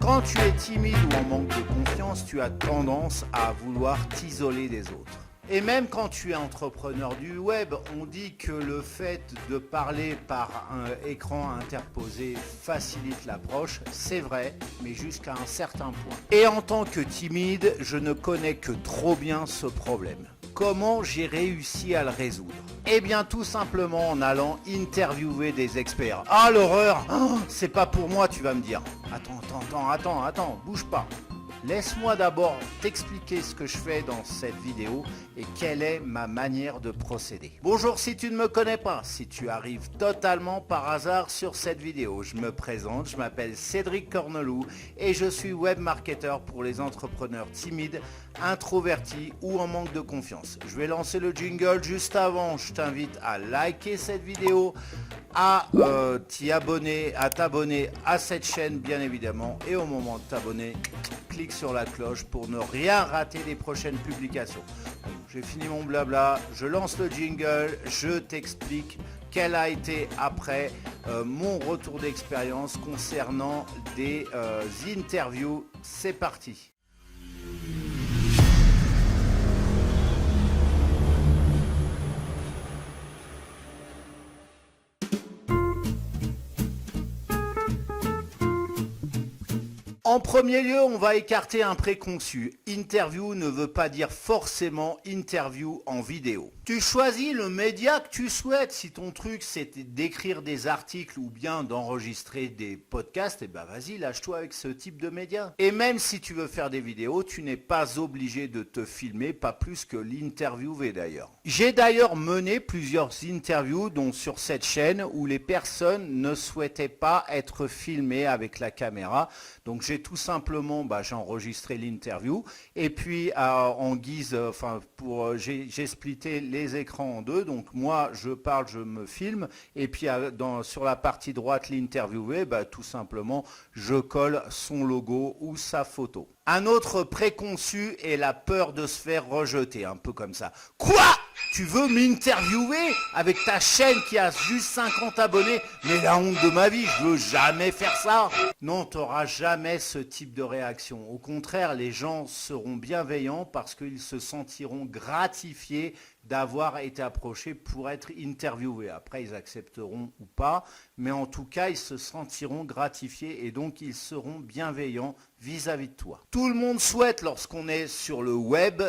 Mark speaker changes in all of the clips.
Speaker 1: Quand tu es timide ou en manque de confiance, tu as tendance à vouloir t'isoler des autres. Et même quand tu es entrepreneur du web, on dit que le fait de parler par un écran interposé facilite l'approche. C'est vrai, mais jusqu'à un certain point. Et en tant que timide, je ne connais que trop bien ce problème. Comment j'ai réussi à le résoudre? Eh bien tout simplement en allant interviewer des experts. Ah l'horreur! Oh, c'est pas pour moi, tu vas me dire. Attends, bouge pas. Laisse-moi d'abord t'expliquer ce que je fais dans cette vidéo et quelle est ma manière de procéder. Bonjour si tu ne me connais pas, si tu arrives totalement par hasard sur cette vidéo, je me présente, je m'appelle Cédric Corneloup et je suis web marketeur pour les entrepreneurs timides, introvertis ou en manque de confiance. Je vais lancer le jingle juste avant, je t'invite à liker cette vidéo, à t'abonner à cette chaîne bien évidemment et au moment de t'abonner, clique sur la cloche pour ne rien rater des prochaines publications. Bon, j'ai fini mon blabla, je lance le jingle, je t'explique quel a été après mon retour d'expérience concernant des interviews. C'est parti. En premier lieu, on va écarter un préconçu. Interview ne veut pas dire forcément interview en vidéo. Tu choisis le média que tu souhaites. Si ton truc c'est d'écrire des articles ou bien d'enregistrer des podcasts, eh ben vas-y, lâche-toi avec ce type de média. Et même si tu veux faire des vidéos, tu n'es pas obligé de te filmer, pas plus que l'interviewer d'ailleurs. J'ai d'ailleurs mené plusieurs interviews, dont sur cette chaîne, où les personnes ne souhaitaient pas être filmées avec la caméra. Donc j'ai tout simplement, j'ai enregistré l'interview et puis en guise, j'ai splitté les écrans en deux. Donc moi je parle, je me filme et puis sur la partie droite l'interviewé, tout simplement je colle son logo ou sa photo. Un autre préconçu est la peur de se faire rejeter, un peu comme ça. Quoi? Tu veux m'interviewer avec ta chaîne qui a juste 50 abonnés? Mais la honte de ma vie, je veux jamais faire ça. Non, tu n'auras jamais ce type de réaction. Au contraire, les gens seront bienveillants parce qu'ils se sentiront gratifiés d'avoir été approchés pour être interviewés. Après, ils accepteront ou pas, mais en tout cas, ils se sentiront gratifiés et donc ils seront bienveillants vis-à-vis de toi. Tout le monde souhaite, lorsqu'on est sur le web,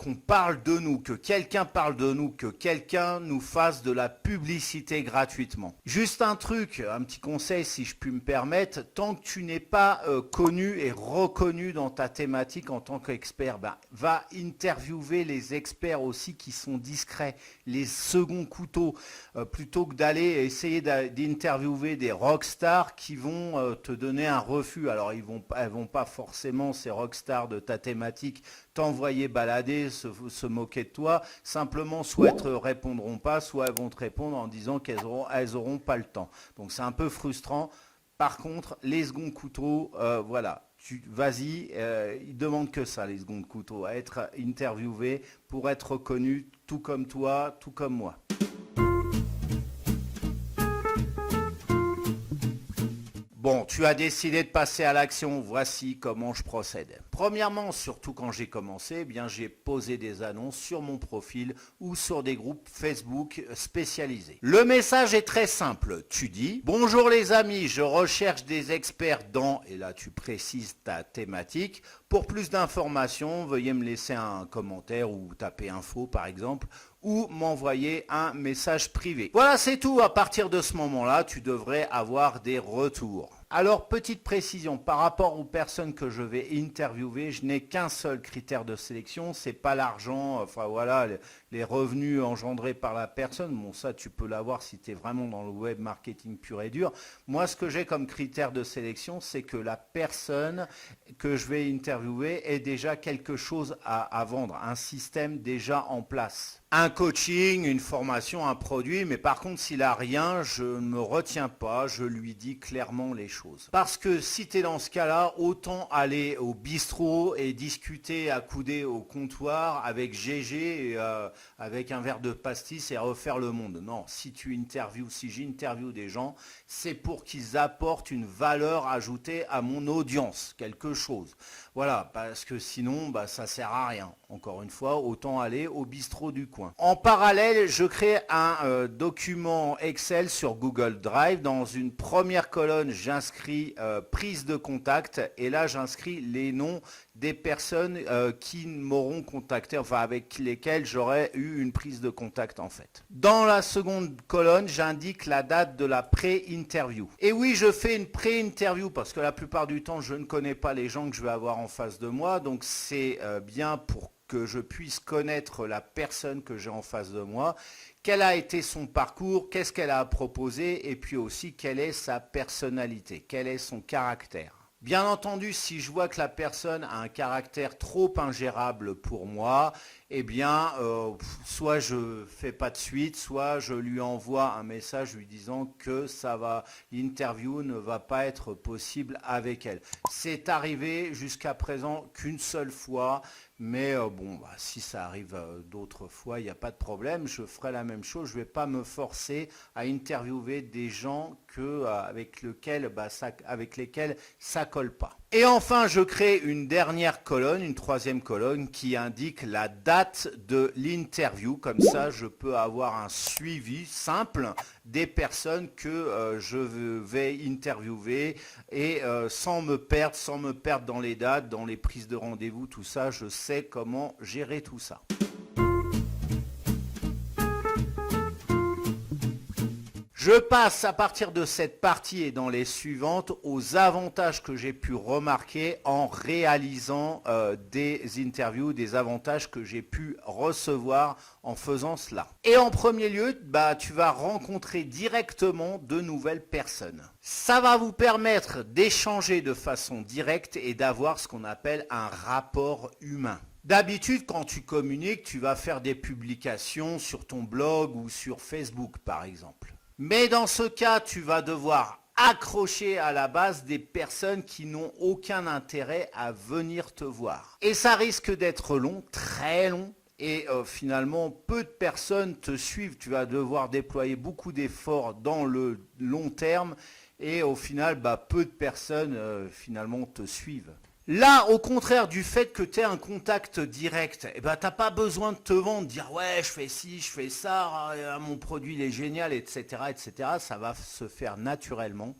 Speaker 1: qu'on parle de nous, que quelqu'un parle de nous, que quelqu'un nous fasse de la publicité gratuitement. Juste un truc, un petit conseil si je puis me permettre, tant que tu n'es pas connu et reconnu dans ta thématique en tant qu'expert, va interviewer les experts aussi qui sont discrets, les seconds couteaux, plutôt que d'aller essayer d'interviewer des rockstars qui vont te donner un refus. Alors elles vont pas forcément, ces rockstars de ta thématique, t'envoyer balader, se moquer de toi. Simplement, soit elles te répondront pas, soit elles vont te répondre en disant qu'elles auront pas le temps. Donc c'est un peu frustrant. Par contre, les seconds couteaux, voilà. Vas-y, ils demandent que ça, les secondes couteaux, à être interviewés pour être reconnus, tout comme toi, tout comme moi. Bon, tu as décidé de passer à l'action, voici comment je procède. Premièrement, surtout quand j'ai commencé, j'ai posé des annonces sur mon profil ou sur des groupes Facebook spécialisés. Le message est très simple, tu dis « Bonjour les amis, je recherche des experts dans… » et là tu précises ta thématique. Pour plus d'informations, veuillez me laisser un commentaire ou taper info par exemple, ou m'envoyer un message privé. Voilà, c'est tout. À partir de ce moment-là, tu devrais avoir des retours. Alors, petite précision, par rapport aux personnes que je vais interviewer, je n'ai qu'un seul critère de sélection, c'est pas l'argent, les revenus engendrés par la personne. Bon, ça, tu peux l'avoir si tu es vraiment dans le web marketing pur et dur. Moi, ce que j'ai comme critère de sélection, c'est que la personne que je vais interviewer ait déjà quelque chose à vendre, un système déjà en place. un coaching, une formation, un produit, mais par contre s'il a rien, je ne me retiens pas, je lui dis clairement les choses. Parce que si tu es dans ce cas-là, autant aller au bistrot et discuter accoudé au comptoir avec GG, avec un verre de pastis et refaire le monde. Non, si j'interviewe des gens, c'est pour qu'ils apportent une valeur ajoutée à mon audience, quelque chose. Voilà, parce que sinon, ça sert à rien. Encore une fois, autant aller au bistrot du coin. En parallèle, je crée un document Excel sur Google Drive. Dans une première colonne, j'inscris prise de contact et là, j'inscris les noms des personnes qui m'auront contacté, enfin avec lesquelles j'aurais eu une prise de contact en fait. Dans la seconde colonne, j'indique la date de la pré-interview. Et oui, je fais une pré-interview parce que la plupart du temps, je ne connais pas les gens que je vais avoir en face de moi, donc c'est bien pour que je puisse connaître la personne que j'ai en face de moi, quel a été son parcours, qu'est-ce qu'elle a proposé et puis aussi quelle est sa personnalité, quel est son caractère. Bien entendu, si je vois que la personne a un caractère trop ingérable pour moi, eh bien, soit je ne fais pas de suite, soit je lui envoie un message lui disant que l'interview ne va pas être possible avec elle. C'est arrivé jusqu'à présent qu'une seule fois, mais si ça arrive d'autres fois, il n'y a pas de problème, je ferai la même chose. Je ne vais pas me forcer à interviewer des gens avec lesquels ça colle pas. Et enfin, je crée une dernière colonne, une troisième colonne qui indique la date de l'interview. Comme ça, je peux avoir un suivi simple des personnes que je vais interviewer et sans me perdre dans les dates, dans les prises de rendez-vous, tout ça, je sais comment gérer tout ça. Je passe à partir de cette partie et dans les suivantes aux avantages que j'ai pu remarquer en réalisant des interviews, des avantages que j'ai pu recevoir en faisant cela. Et en premier lieu, tu vas rencontrer directement de nouvelles personnes. Ça va vous permettre d'échanger de façon directe et d'avoir ce qu'on appelle un rapport humain. D'habitude, quand tu communiques, tu vas faire des publications sur ton blog ou sur Facebook, par exemple. Mais dans ce cas, tu vas devoir accrocher à la base des personnes qui n'ont aucun intérêt à venir te voir. Et ça risque d'être long, très long. Et finalement, peu de personnes te suivent. Tu vas devoir déployer beaucoup d'efforts dans le long terme. Et au final, peu de personnes finalement te suivent. Là, au contraire du fait que tu aies un contact direct, tu n'as pas besoin de te vendre, dire ouais, je fais ci, je fais ça, mon produit il est génial, etc., etc. Ça va se faire naturellement.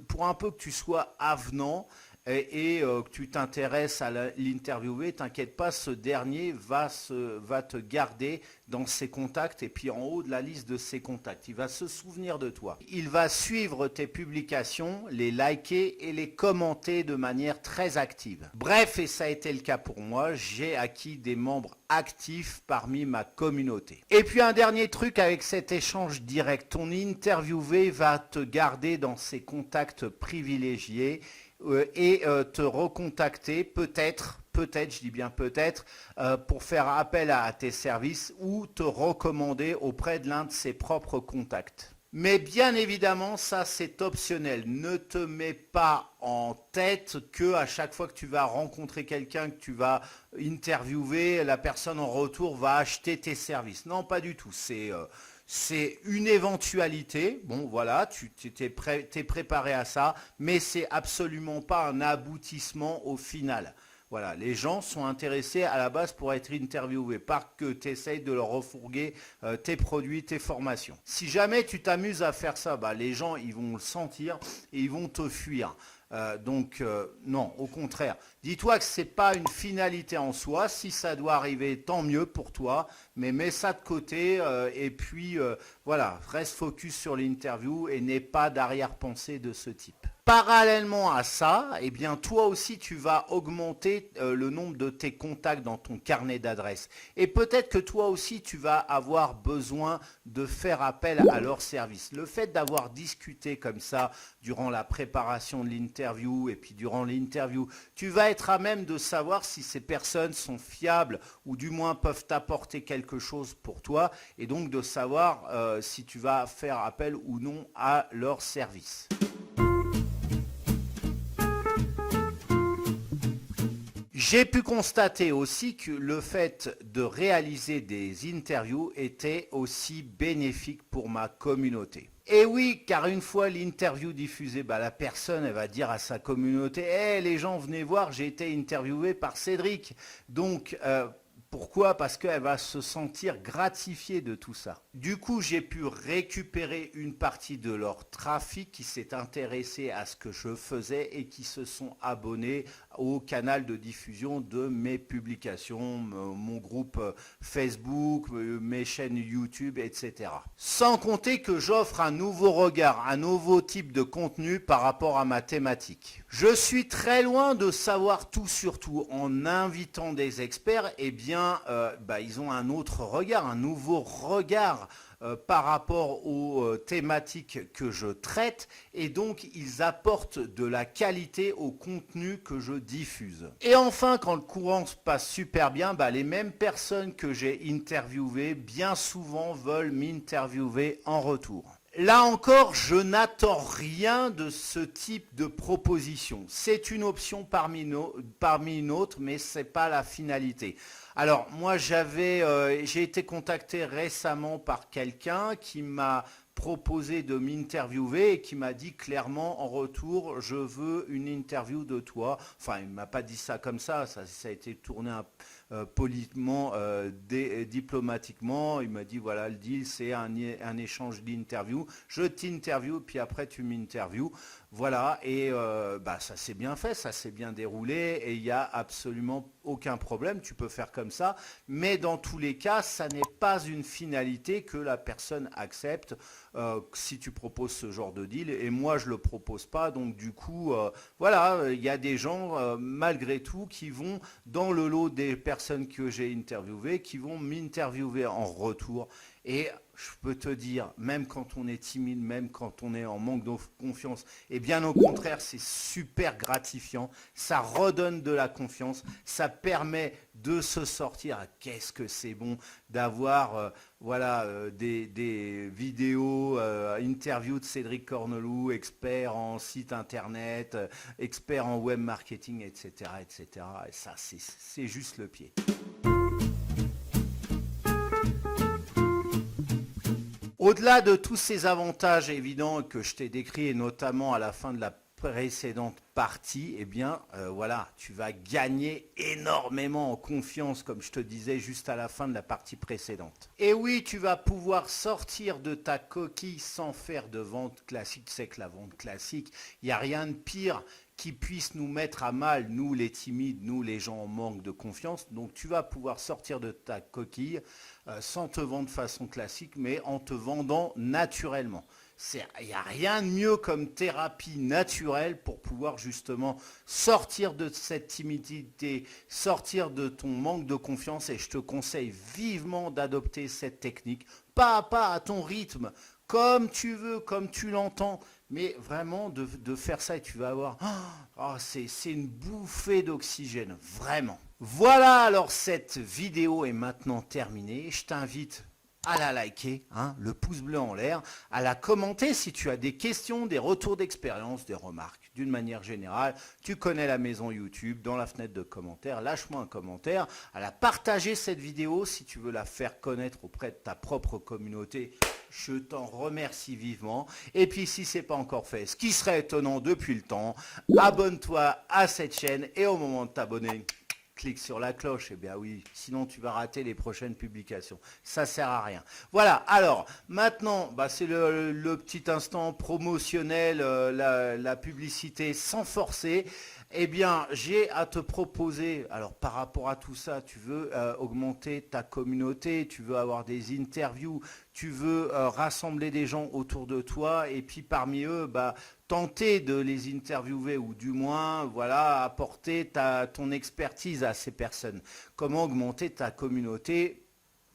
Speaker 1: Pour un peu que tu sois avenant et que tu t'intéresses à l'interviewer, t'inquiète pas, ce dernier va te garder dans ses contacts et puis en haut de la liste de ses contacts. Il va se souvenir de toi. Il va suivre tes publications, les liker et les commenter de manière très active. Bref, et ça a été le cas pour moi, j'ai acquis des membres actifs parmi ma communauté. Et puis un dernier truc avec cet échange direct, ton interviewé va te garder dans ses contacts privilégiés et te recontacter peut-être, je dis bien peut-être, pour faire appel à tes services ou te recommander auprès de l'un de ses propres contacts. Mais bien évidemment, ça c'est optionnel. Ne te mets pas en tête que à chaque fois que tu vas rencontrer quelqu'un, que tu vas interviewer, la personne en retour va acheter tes services. Non, pas du tout. C'est une éventualité, bon voilà, tu t'es préparé à ça, mais c'est absolument pas un aboutissement au final. Voilà, les gens sont intéressés à la base pour être interviewés, pas que tu essayes de leur refourguer tes produits, tes formations. Si jamais tu t'amuses à faire ça, les gens ils vont le sentir et ils vont te fuir. Non, au contraire. Dis-toi que ce n'est pas une finalité en soi. Si ça doit arriver, tant mieux pour toi. Mais mets ça de côté et puis voilà, reste focus sur l'interview et n'aie pas d'arrière-pensée de ce type. Parallèlement à ça, eh bien toi aussi tu vas augmenter le nombre de tes contacts dans ton carnet d'adresses. Et peut-être que toi aussi tu vas avoir besoin de faire appel à leur service. Le fait d'avoir discuté comme ça durant la préparation de l'interview et puis durant l'interview, tu vas être à même de savoir si ces personnes sont fiables ou du moins peuvent t'apporter quelque chose pour toi et donc de savoir si tu vas faire appel ou non à leur service. J'ai pu constater aussi que le fait de réaliser des interviews était aussi bénéfique pour ma communauté. Et oui, car une fois l'interview diffusée, la personne elle va dire à sa communauté hey, les gens venez voir, j'ai été interviewé par Cédric. Donc, pourquoi? Parce qu'elle va se sentir gratifiée de tout ça. Du coup, j'ai pu récupérer une partie de leur trafic qui s'est intéressé à ce que je faisais et qui se sont abonnés au canal de diffusion de mes publications, mon groupe Facebook, mes chaînes YouTube, etc. Sans compter que j'offre un nouveau regard, un nouveau type de contenu par rapport à ma thématique. Je suis très loin de savoir tout sur tout. En invitant des experts, eh bien, ils ont un autre regard, un nouveau regard par rapport aux thématiques que je traite et donc ils apportent de la qualité au contenu que je diffuse. Et enfin, quand le courant se passe super bien, les mêmes personnes que j'ai interviewées bien souvent veulent m'interviewer en retour. Là encore, je n'attends rien de ce type de proposition. C'est une option parmi une autre, mais ce n'est pas la finalité. Alors, moi, j'ai été contacté récemment par quelqu'un qui m'a proposé de m'interviewer et qui m'a dit clairement en retour, je veux une interview de toi. Enfin, il ne m'a pas dit ça comme ça a été tourné poliment, diplomatiquement. Il m'a dit voilà, le deal, c'est un échange d'interview. Je t'interview, puis après tu m'interviews. Voilà, et ça s'est bien fait, ça s'est bien déroulé, et il n'y a absolument aucun problème, tu peux faire comme ça, mais dans tous les cas, ça n'est pas une finalité que la personne accepte si tu proposes ce genre de deal, et moi je ne le propose pas, donc du coup, il y a des gens, malgré tout, qui vont, dans le lot des personnes que j'ai interviewées, qui vont m'interviewer en retour, et je peux te dire, même quand on est timide, même quand on est en manque de confiance, et bien au contraire, c'est super gratifiant, ça redonne de la confiance, ça permet de se sortir. Qu'est-ce que c'est bon d'avoir des vidéos, interviews de Cédric Corneloup, expert en site internet, expert en web marketing, etc. etc. Et ça, c'est juste le pied. Au-delà de tous ces avantages évidents que je t'ai décrits, et notamment à la fin de la précédente partie, tu vas gagner énormément en confiance, comme je te disais juste à la fin de la partie précédente. Et oui, tu vas pouvoir sortir de ta coquille sans faire de vente classique. Tu sais que la vente classique, il n'y a rien de pire qui puisse nous mettre à mal, nous les timides, nous les gens en manque de confiance. Donc tu vas pouvoir sortir de ta coquille sans te vendre de façon classique, mais en te vendant naturellement. Il n'y a rien de mieux comme thérapie naturelle pour pouvoir justement sortir de cette timidité, sortir de ton manque de confiance, et je te conseille vivement d'adopter cette technique, pas à pas, à ton rythme, comme tu veux, comme tu l'entends, mais vraiment de faire ça et tu vas avoir, c'est une bouffée d'oxygène, vraiment. Voilà, alors cette vidéo est maintenant terminée, je t'invite à la liker, le pouce bleu en l'air, à la commenter si tu as des questions, des retours d'expérience, des remarques. D'une manière générale, tu connais la maison YouTube, dans la fenêtre de commentaires, lâche-moi un commentaire, à la partager cette vidéo si tu veux la faire connaître auprès de ta propre communauté. Je t'en remercie vivement. Et puis si ce n'est pas encore fait, ce qui serait étonnant depuis le temps, abonne-toi à cette chaîne et au moment de t'abonner, clique sur la cloche, eh bien oui, sinon tu vas rater les prochaines publications. Ça sert à rien. Voilà, alors maintenant, c'est le petit instant promotionnel, la publicité sans forcer. Eh bien, j'ai à te proposer, alors par rapport à tout ça, tu veux augmenter ta communauté, tu veux avoir des interviews, tu veux rassembler des gens autour de toi et puis parmi eux, tenter de les interviewer ou du moins voilà, apporter ton expertise à ces personnes. Comment augmenter ta communauté?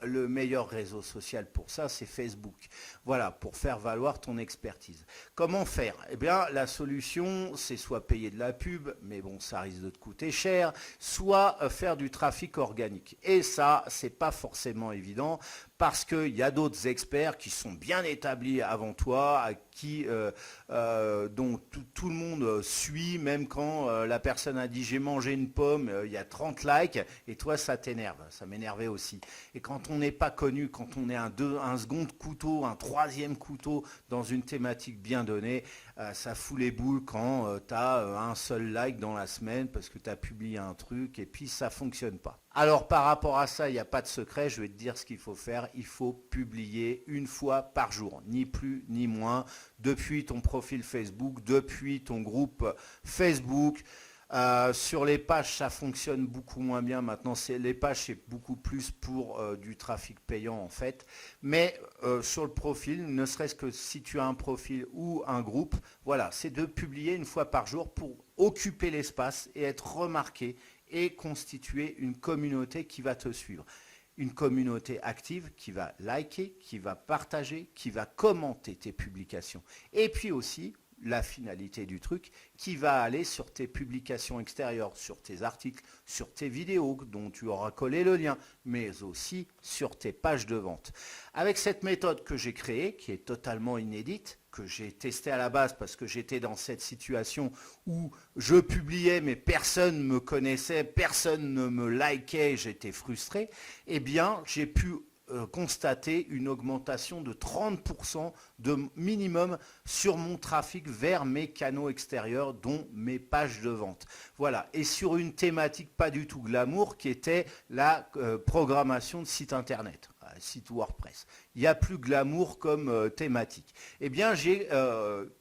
Speaker 1: Le meilleur réseau social pour ça, c'est Facebook. Voilà, pour faire valoir ton expertise. Comment faire? Eh bien, la solution, c'est soit payer de la pub, mais bon, ça risque de te coûter cher, soit faire du trafic organique. Et ça, c'est pas forcément évident parce qu'il y a d'autres experts qui sont bien établis avant toi, dont tout le monde suit, même quand la personne a dit j'ai mangé une pomme, il y a 30 likes, et toi ça t'énerve, ça m'énervait aussi. Et quand on n'est pas connu, quand on est un second couteau, un troisième couteau dans une thématique bien donnée, ça fout les boules quand tu as un seul like dans la semaine parce que tu as publié un truc et puis ça fonctionne pas. Alors par rapport à ça, il n'y a pas de secret, je vais te dire ce qu'il faut faire. Il faut publier une fois par jour, ni plus ni moins, depuis ton profil Facebook, depuis ton groupe Facebook. Sur les pages, ça fonctionne beaucoup moins bien. Maintenant, les pages, c'est beaucoup plus pour du trafic payant en fait. Mais sur le profil, ne serait-ce que si tu as un profil ou un groupe, voilà, c'est de publier une fois par jour pour occuper l'espace et être remarqué et constituer une communauté qui va te suivre. Une communauté active qui va liker, qui va partager, qui va commenter tes publications. Et puis aussi, la finalité du truc, qui va aller sur tes publications extérieures, sur tes articles, sur tes vidéos dont tu auras collé le lien, mais aussi sur tes pages de vente. Avec cette méthode que j'ai créée, qui est totalement inédite, que j'ai testée à la base parce que j'étais dans cette situation où je publiais mais personne ne me connaissait, personne ne me likait, j'étais frustré, eh bien j'ai pu constater une augmentation de 30% de minimum sur mon trafic vers mes canaux extérieurs, dont mes pages de vente. Voilà, et sur une thématique pas du tout glamour qui était la programmation de site internet, site WordPress. Il n'y a plus glamour comme thématique. Eh bien, j'ai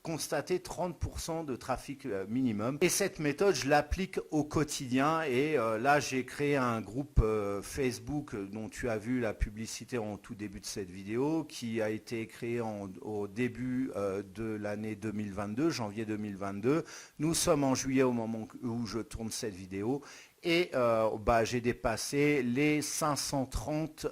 Speaker 1: constaté 30% de trafic minimum. Et cette méthode, je l'applique au quotidien. Et là, j'ai créé un groupe Facebook dont tu as vu la publicité en tout début de cette vidéo, qui a été créé au début de l'année 2022, janvier 2022. Nous sommes en juillet au moment où je tourne cette vidéo. Et j'ai dépassé les 530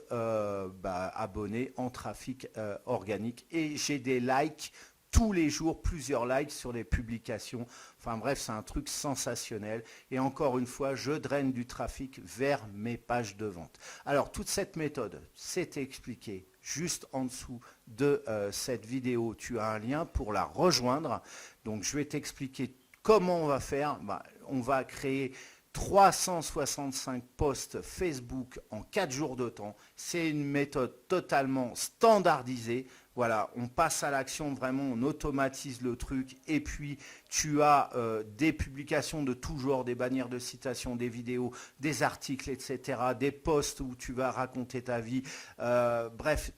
Speaker 1: abonnés en trafic organique. Et j'ai des likes tous les jours, plusieurs likes sur les publications. Enfin bref, c'est un truc sensationnel. Et encore une fois, je draine du trafic vers mes pages de vente. Alors, toute cette méthode, c'est expliqué juste en dessous de cette vidéo. Tu as un lien pour la rejoindre. Donc, je vais t'expliquer comment on va faire. On va créer 365 posts Facebook en 4 jours de temps. C'est une méthode totalement standardisée. Voilà, on passe à l'action vraiment, on automatise le truc et puis tu as des publications de tout genre, des bannières de citation, des vidéos, des articles, etc., des posts où tu vas raconter ta vie. Bref,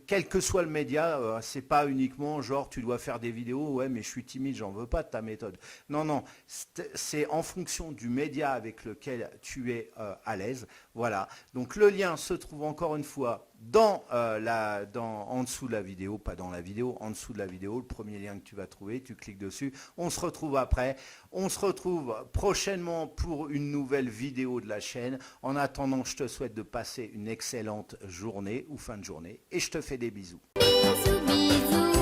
Speaker 1: quel que soit le média, c'est pas uniquement genre tu dois faire des vidéos, ouais mais je suis timide, j'en veux pas de ta méthode. Non, non, c'est en fonction du média avec lequel tu es à l'aise. Voilà, donc le lien se trouve encore une fois en dessous de la vidéo, pas dans la vidéo, en dessous de la vidéo, le premier lien que tu vas trouver, tu cliques dessus, on se retrouve après, on se retrouve prochainement pour une nouvelle vidéo de la chaîne. En attendant, je te souhaite de passer une excellente journée ou fin de journée et je te fais des bisous.
Speaker 2: Bisous, bisous,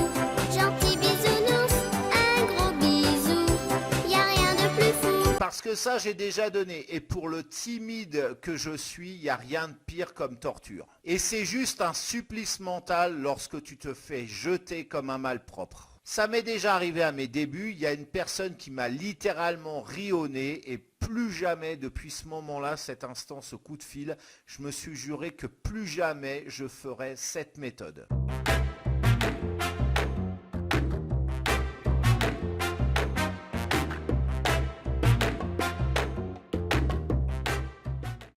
Speaker 2: gentil bisounours, un gros bisou, y a rien de plus fou.
Speaker 1: Parce que ça, j'ai déjà donné. Et pour le timide que je suis, il n'y a rien de pire comme torture. Et c'est juste un supplice mental lorsque tu te fais jeter comme un malpropre. Ça m'est déjà arrivé à mes débuts. Il y a une personne qui m'a littéralement ri au nez et plus jamais, depuis ce moment-là, cet instant, ce coup de fil, je me suis juré que plus jamais je ferai cette méthode.